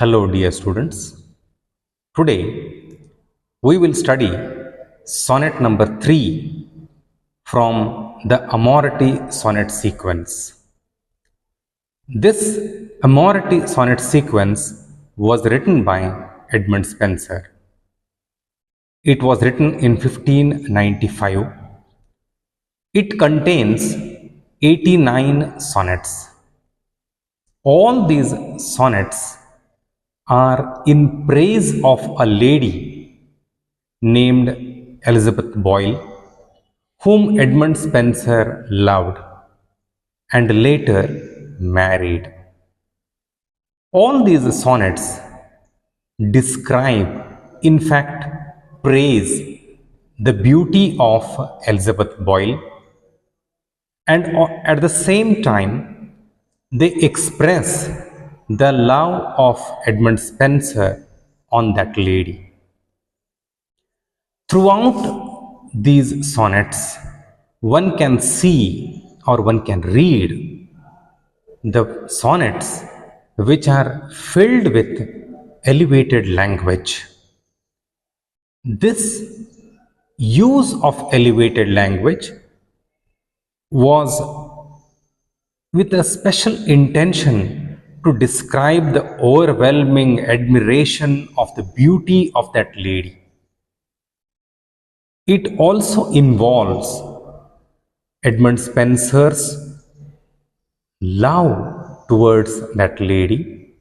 Hello, dear students. Today we will study sonnet number 3 from the Amoretti sonnet sequence. This Amoretti sonnet sequence was written by Edmund Spenser. It was written in 1595. It contains 89 sonnets. All these sonnets are in praise of a lady named Elizabeth Boyle, whom Edmund Spenser loved and later married. All these sonnets describe, in fact, praise the beauty of Elizabeth Boyle, and at the same time, they express the love of Edmund Spenser on that lady. Throughout these sonnets, one can see or one can read the sonnets which are filled with elevated language. This use of elevated language was with a special intention to describe the overwhelming admiration of the beauty of that lady. It also involves Edmund Spenser's love towards that lady,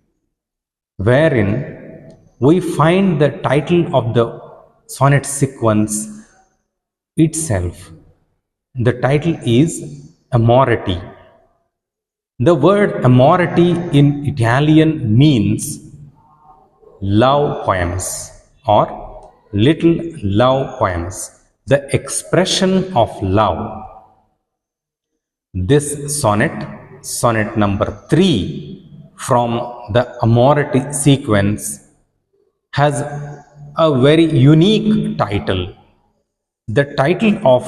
wherein we find the title of the sonnet sequence itself. The title is Amoretti. The word Amoretti in Italian means love poems or little love poems, the expression of love. This sonnet, sonnet number 3 from the Amoretti sequence, has a very unique title. The title of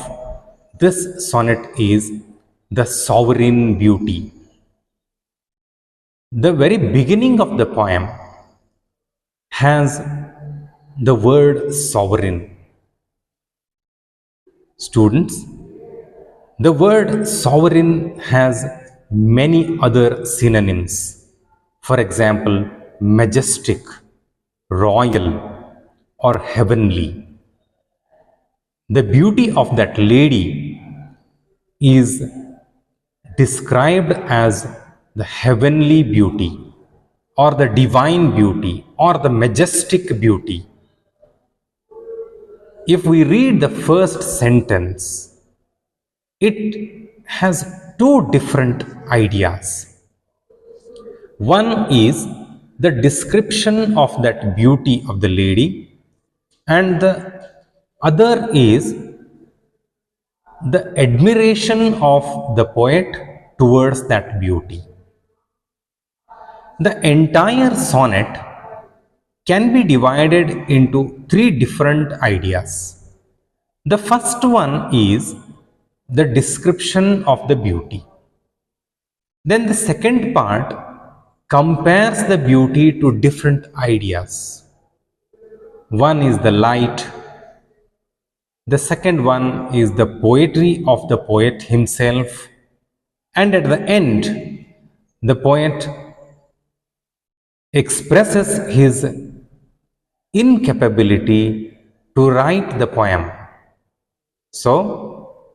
this sonnet is The Sovereign Beauty. The very beginning of the poem has the word sovereign. Students, the word sovereign has many other synonyms. For example, majestic, royal, or heavenly. The beauty of that lady is described as the heavenly beauty, or the divine beauty, or the majestic beauty. If we read the first sentence, it has two different ideas. One is the description of that beauty of the lady, and the other is the admiration of the poet towards that beauty. The entire sonnet can be divided into three different ideas. The first one is the description of the beauty. Then the second part compares the beauty to different ideas. One is the light. The second one is the poetry of the poet himself. And at the end, the poet expresses his incapability to write the poem. So,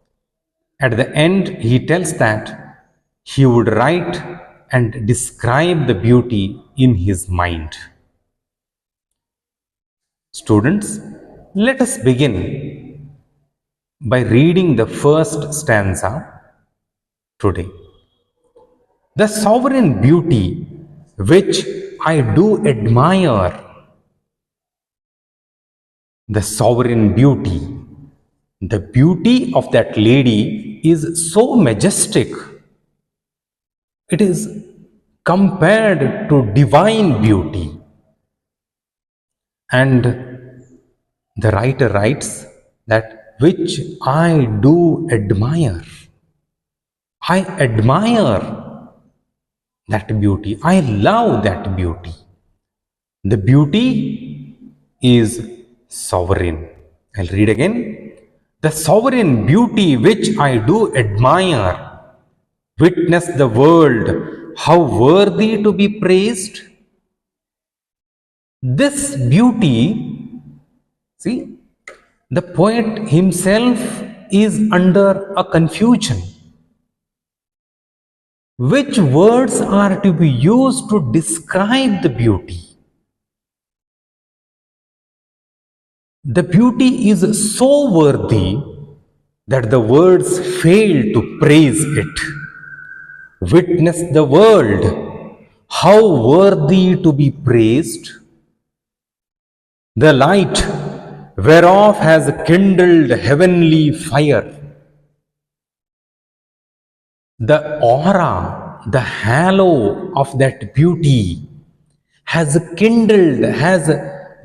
at the end, he tells that he would write and describe the beauty in his mind. Students, let us begin by reading the first stanza today. The sovereign beauty which I do admire. The sovereign beauty, the beauty of that lady is so majestic. It is compared to divine beauty. And the writer writes that which I do admire. I admire that beauty. I love that beauty. The beauty is sovereign. I'll read again. The sovereign beauty which I do admire, witness the world, how worthy to be praised. This beauty, see, the poet himself is under a confusion. Which words are to be used to describe the beauty? The beauty is so worthy that the words fail to praise it. Witness the world, how worthy to be praised. The light whereof has kindled heavenly fire. The aura, the halo of that beauty has kindled, has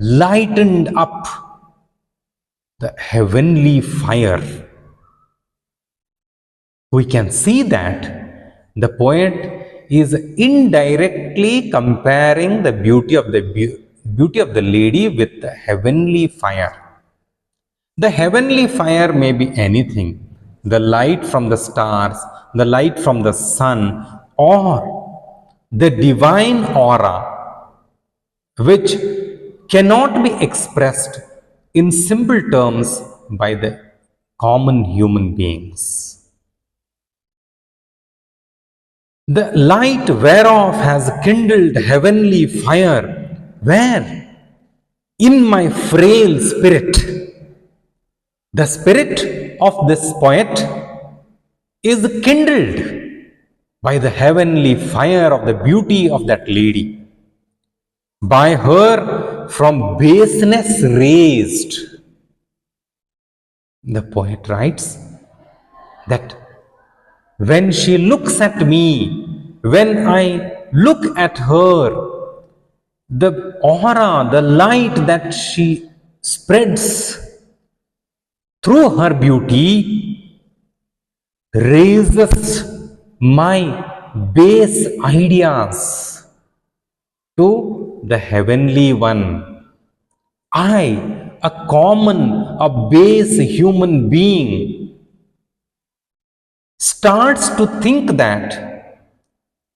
lightened up the heavenly fire. We can see that the poet is indirectly comparing the beauty of the lady with the heavenly fire. The heavenly fire may be anything, the light from the stars, the light from the sun, or the divine aura, which cannot be expressed in simple terms by the common human beings. The light whereof has kindled heavenly fire, where? In my frail spirit. The spirit of this poet is kindled by the heavenly fire of the beauty of that lady, by her from baseness raised. The poet writes that when she looks at me, when I look at her, the aura, the light that she spreads through her beauty raises my base ideas to the heavenly one. I, a common, a base human being, starts to think that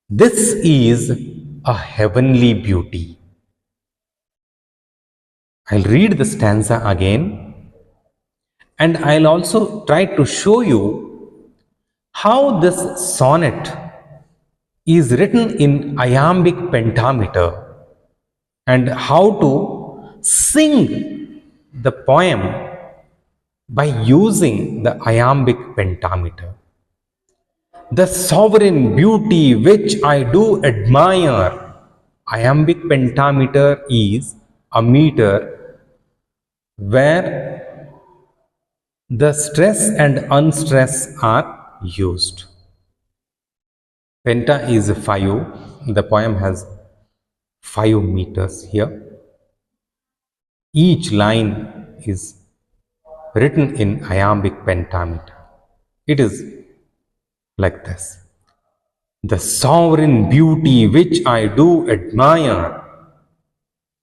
this is a heavenly beauty. I'll read the stanza again, and I'll also try to show you how this sonnet is written in iambic pentameter and how to sing the poem by using the iambic pentameter. The sovereign beauty which I do admire. Iambic pentameter is a meter where the stress and unstress are used. Penta is 5. The poem has 5 meters here. Each line is written in iambic pentameter. It is like this. The sovereign beauty which I do admire.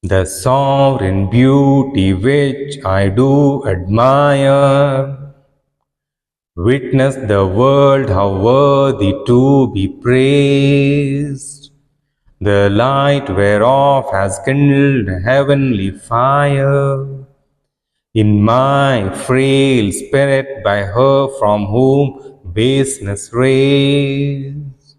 The sovereign beauty which I do admire. Witness the world how worthy to be praised. The light whereof has kindled heavenly fire. In my frail spirit by her from whom baseness raised.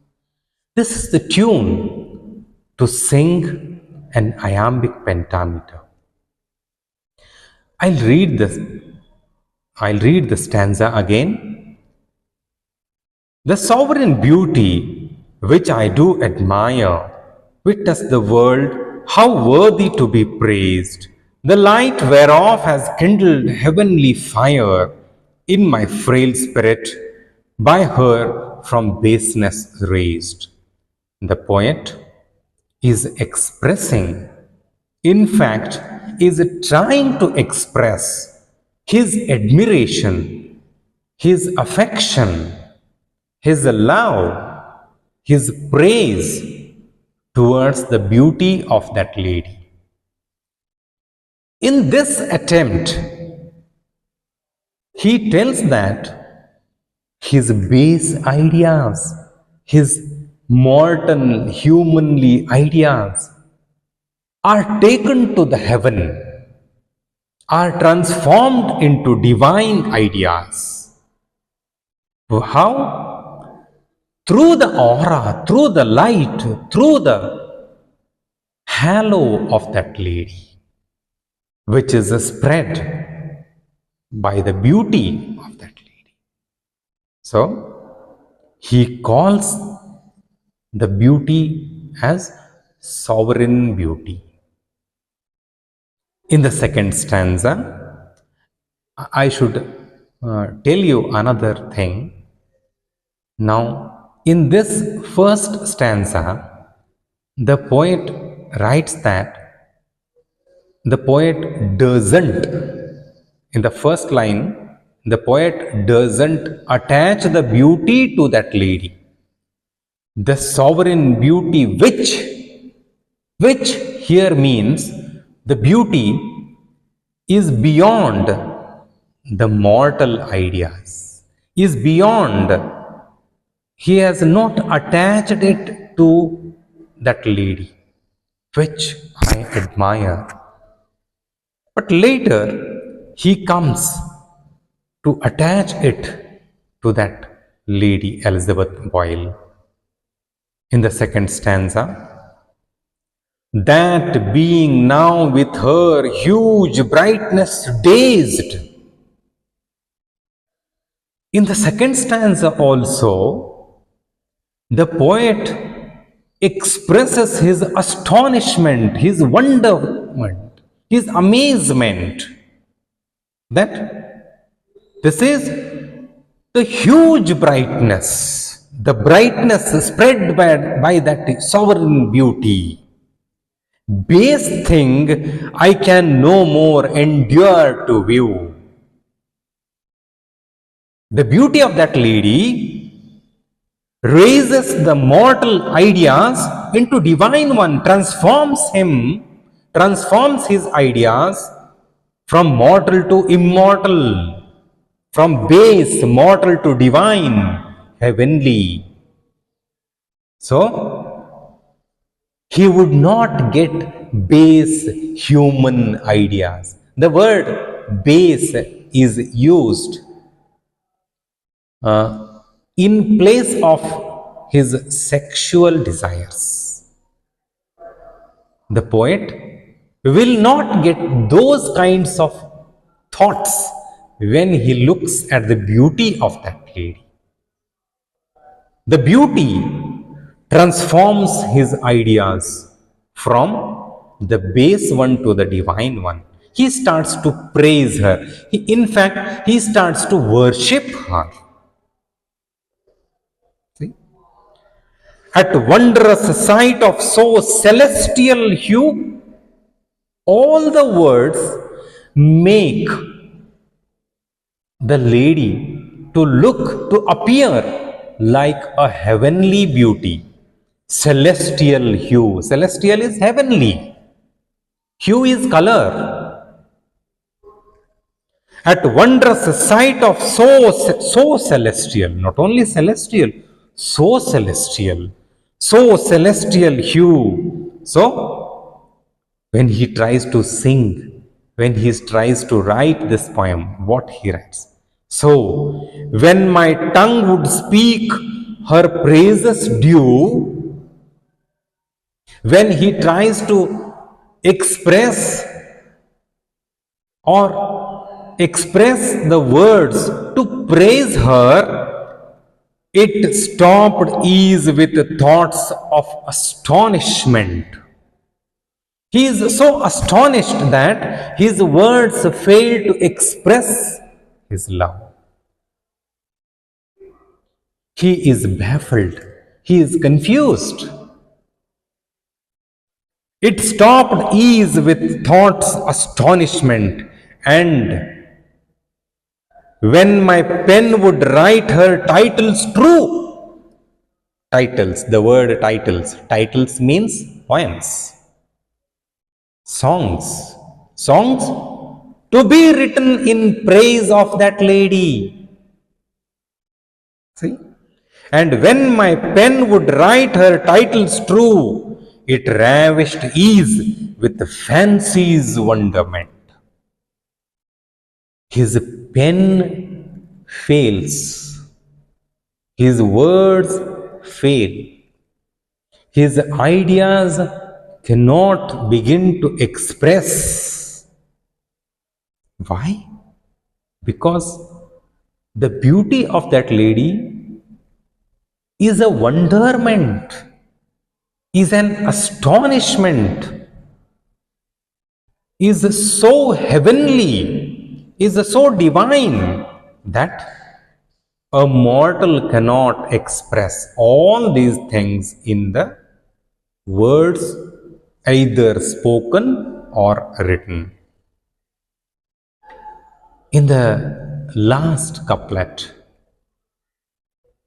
This is the tune to sing an iambic pentameter. I'll read the stanza again. The sovereign beauty which I do admire, witness the world how worthy to be praised. The light whereof has kindled heavenly fire in my frail spirit, by her from baseness raised. The poet is expressing, in fact, is trying to express his admiration, his affection, his love, his praise towards the beauty of that lady. In this attempt, he tells that his base ideas, his mortal, humanly ideas, are taken to the heaven, are transformed into divine ideas. How? Through the aura, through the light, through the halo of that lady, which is spread by the beauty of that lady. So, he calls the beauty as sovereign beauty. In the second stanza, I should tell you another thing. Now, in this first stanza, the poet writes that the poet doesn't, in the first line, the poet doesn't attach the beauty to that lady. The sovereign beauty, which here means the beauty is beyond the mortal ideas, is beyond. He has not attached it to that lady, which I admire. But later he comes to attach it to that lady Elizabeth Boyle. In the second stanza, that being now with her huge brightness dazed. In the second stanza also, the poet expresses his astonishment, his wonderment, his amazement that this is the huge brightness, the brightness spread by that sovereign beauty. Base thing I can no more endure to view. The beauty of that lady raises the mortal ideas into divine one, transforms his ideas from mortal to immortal, from base mortal to divine, heavenly. So, he would not get base human ideas. The word base is used in place of his sexual desires. The poet will not get those kinds of thoughts when he looks at the beauty of that lady. The beauty transforms his ideas from the base one to the divine one. He starts to praise her. In fact, he starts to worship her. See? At wondrous sight of so celestial hue, all the words make the lady to look, to appear like a heavenly beauty. Celestial hue. Celestial is heavenly. Hue is color. At wondrous sight of so celestial, not only celestial, so celestial hue. So, when he tries to sing, when he tries to write this poem, what he writes? So, when my tongue would speak her praises due, when he tries to express the words to praise her, it stopped ease with thoughts of astonishment. He is so astonished that his words fail to express his love. He is baffled. He is confused. It stopped ease with thoughts astonishment, and when my pen would write her titles true, titles, the word titles means poems, songs, songs to be written in praise of that lady. See? And when my pen would write her titles true, it ravished ease with fancy's wonderment. His pen fails, his words fail, his ideas cannot begin to express. Why? Because the beauty of that lady is a wonderment, is an astonishment, is so heavenly, is so divine that a mortal cannot express all these things in the words either spoken or written. In the last couplet,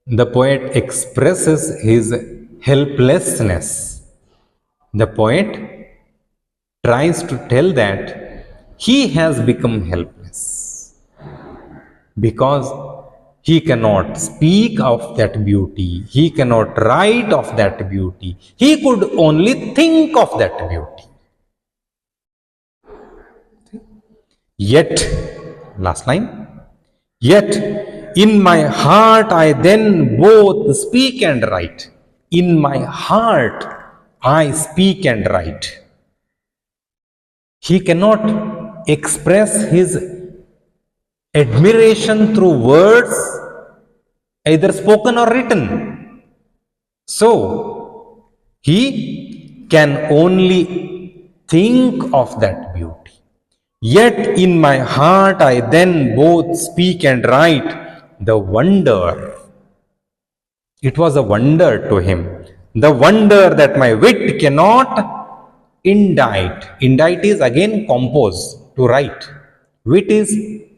the poet expresses his helplessness. The poet tries to tell that he has become helpless because he cannot speak of that beauty, he cannot write of that beauty, he could only think of that beauty. Yet, last line, yet in my heart I then both speak and write. In my heart I speak and write. He cannot express his admiration through words, either spoken or written. So, he can only think of that beauty. Yet in my heart I then both speak and write the wonder. It was a wonder to him. The wonder that my wit cannot indite. Indite is again compose, to write. Wit is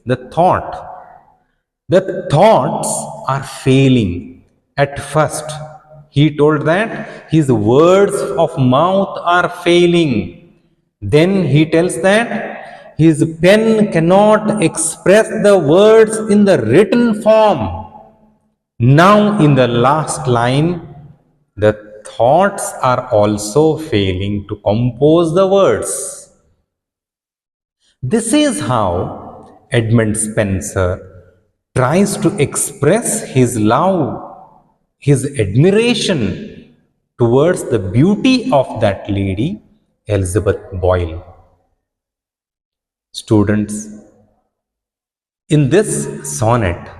the thought. The thoughts are failing. At first, he told that his words of mouth are failing. Then he tells that his pen cannot express the words in the written form. Now, in the last line, the thoughts are also failing to compose the words. This is how Edmund Spenser tries to express his love, his admiration towards the beauty of that lady, Elizabeth Boyle. Students, in this sonnet,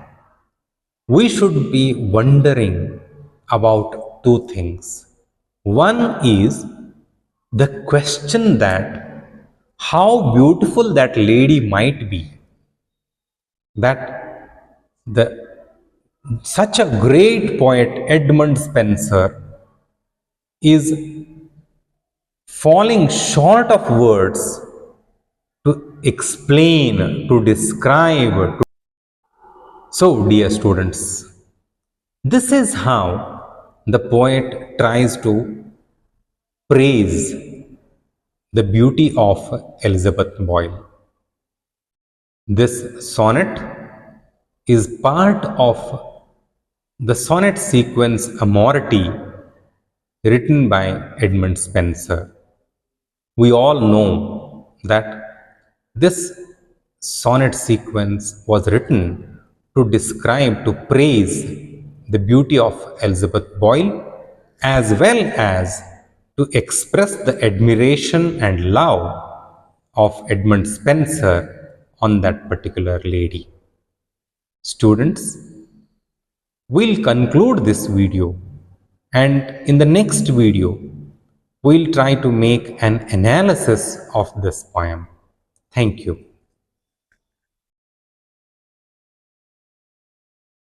we should be wondering about two things. One is the question that how beautiful that lady might be, that such a great poet Edmund Spenser is falling short of words to explain, to describe. So, dear students, this is how the poet tries to praise the beauty of Elizabeth Boyle. This sonnet is part of the sonnet sequence Amoretti written by Edmund Spenser. We all know that this sonnet sequence was written to describe, to praise the beauty of Elizabeth Boyle, as well as to express the admiration and love of Edmund Spenser on that particular lady. Students, we'll conclude this video, and in the next video, we'll try to make an analysis of this poem. Thank you.